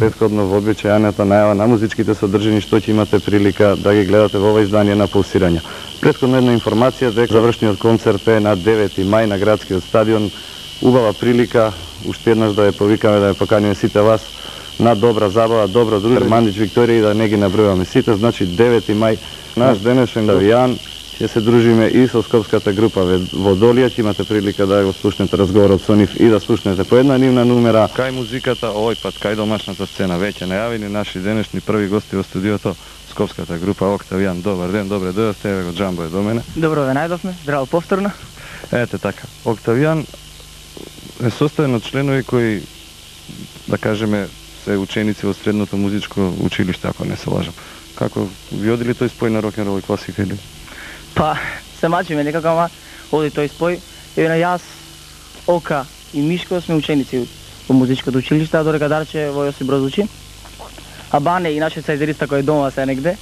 Prethodno во обичајаната најава на музичките содржини што ќе имате прилика да ги гледате во ова издание на Пулсирања. Предходно една информација дека завршниот концерт е на 9 мај на градскиот стадион. Убава прилика уште еднаш да ја повикаме, да ја поканиме сите вас на добра забава, добро дружење, Мандич Викторија и да не ги набројуваме сите. Значи 9 мај наш денешен Октавијан ќе се дружиме и со скопската група Водолија, ќе имате прилика да го слушнете разговорот со нив и да слушнете по една нивна номера. Кај музиката овој пат, кај домашната сцена, веќе најавени наши денешни први гости во студиото, скопската група Октавијан. Добар ден, добре дојдовте, еве го Джамбо е до мене. Добро ве најдовме, здраво повторно. Ете така, Октавијан е составен од членови кои, да кажеме, се ученици во средното музичко училиште, ако не се лажам. Како ви оди ли тој спој на рок-н-рол и класика или? Па, се мачиме некако, ама оди тој спој. Еве на јас, Ока и Мишко сме ученици во музичкото училиште, а додека Дарче во Јосип Броз учи. А Бане и нашиот сајдериста кој е дома се негде,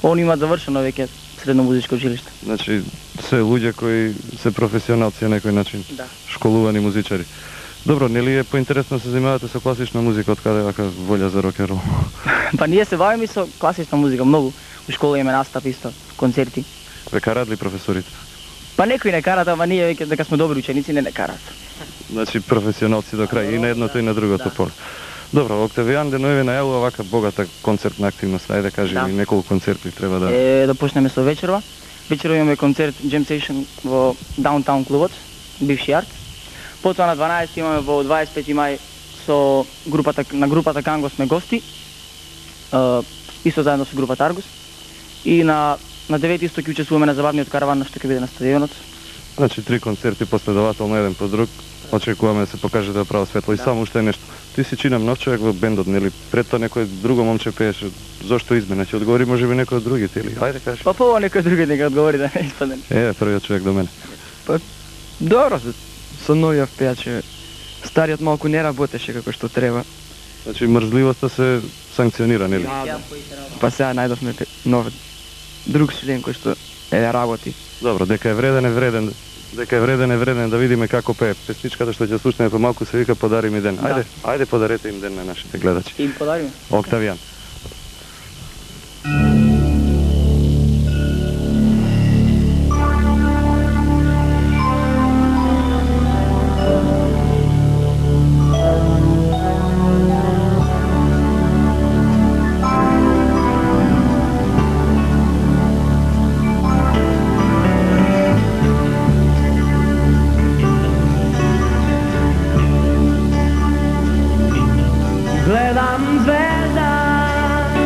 он има завршено веќе средно музичко училиште. Значи, се луѓе кои се професионалци на некој начин, Да. школувани музичари. Добро, нели е поинтересно се занимавате со класична музика, од каде вака волја за рок-н-рол? Па ние се бавиме со класична музика многу. У школа имаме настап исто, концерти. Ве караат ли професорите? Па некои не карат, ама ние веќе дека сме добри ученици не карат. Значи професионалци до крај и на едното и на другото поле. Добро, Октавијан денови најавува вака богата концертна активност. Ајде кажи ми неколку концерти треба да... Да почнеме со вечерва. Вечерва имаме концерт Jam Session во Downtown клубот, бивши Арт. Потоа на 12 имаме во 25 мај со групата Канго сме гости. Исто заедно со групата Аргус. И на 9 исто ќе учествуваме на забавниот караван што ќе биде на стадионот. Значи 3 концерти последователно еден по друг. Очекуваме да се покажете право светло. И само уште нешто. Ти си чинам нов човек во бендот, нели? Пред тоа некој друго момче пееше. Зошто измена? Ќе одговори можеби некој од другите или? Ајде кажи. Па по некој други нека одговори да не испадне. Првиот човек до мене. Па добро, со новиот пејач, стариот малку не работеше како што треба. Значи мрзливоста се санкционира, нели? Па сега најдовме нов друг член кој што работи. Добро, дека е вреден, е вреден да видиме како пее. Песничката што ќе слушнеме по малку се вика Подари ми ден. Ајде подарете им ден на нашите гледачи. Им подариме. Октавијан. Gledam zvezda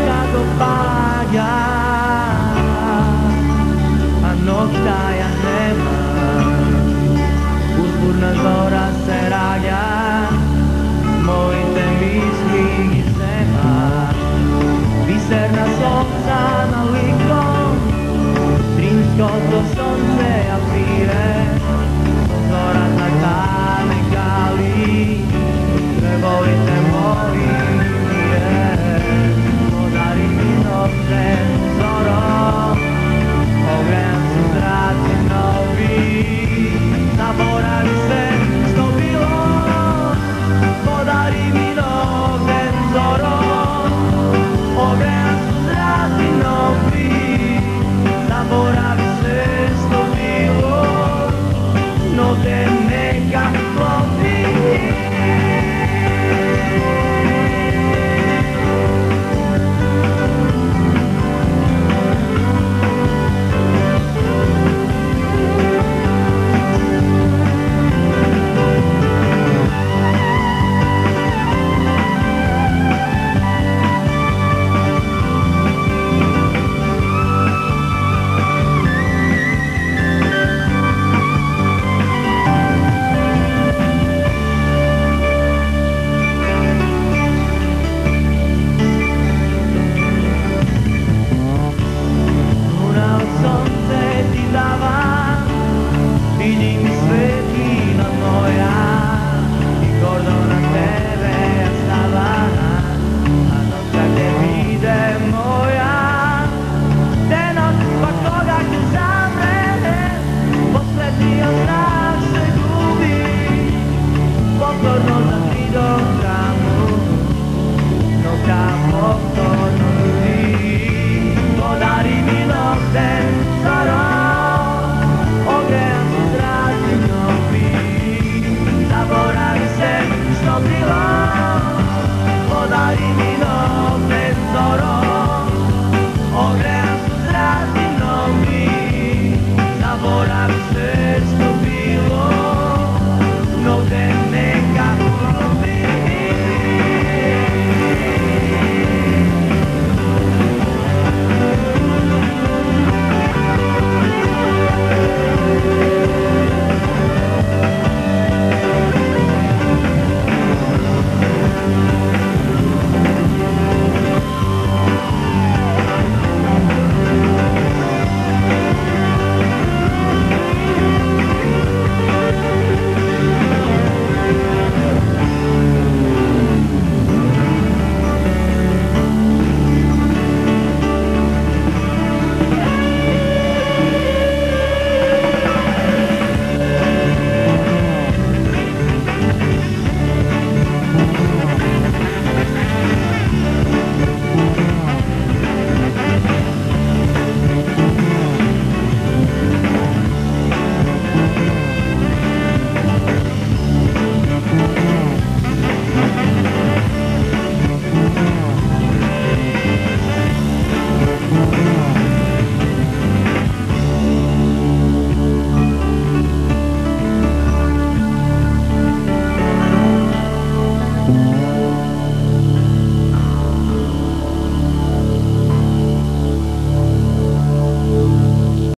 kako pada, a nokta ja nema, uzburna zora.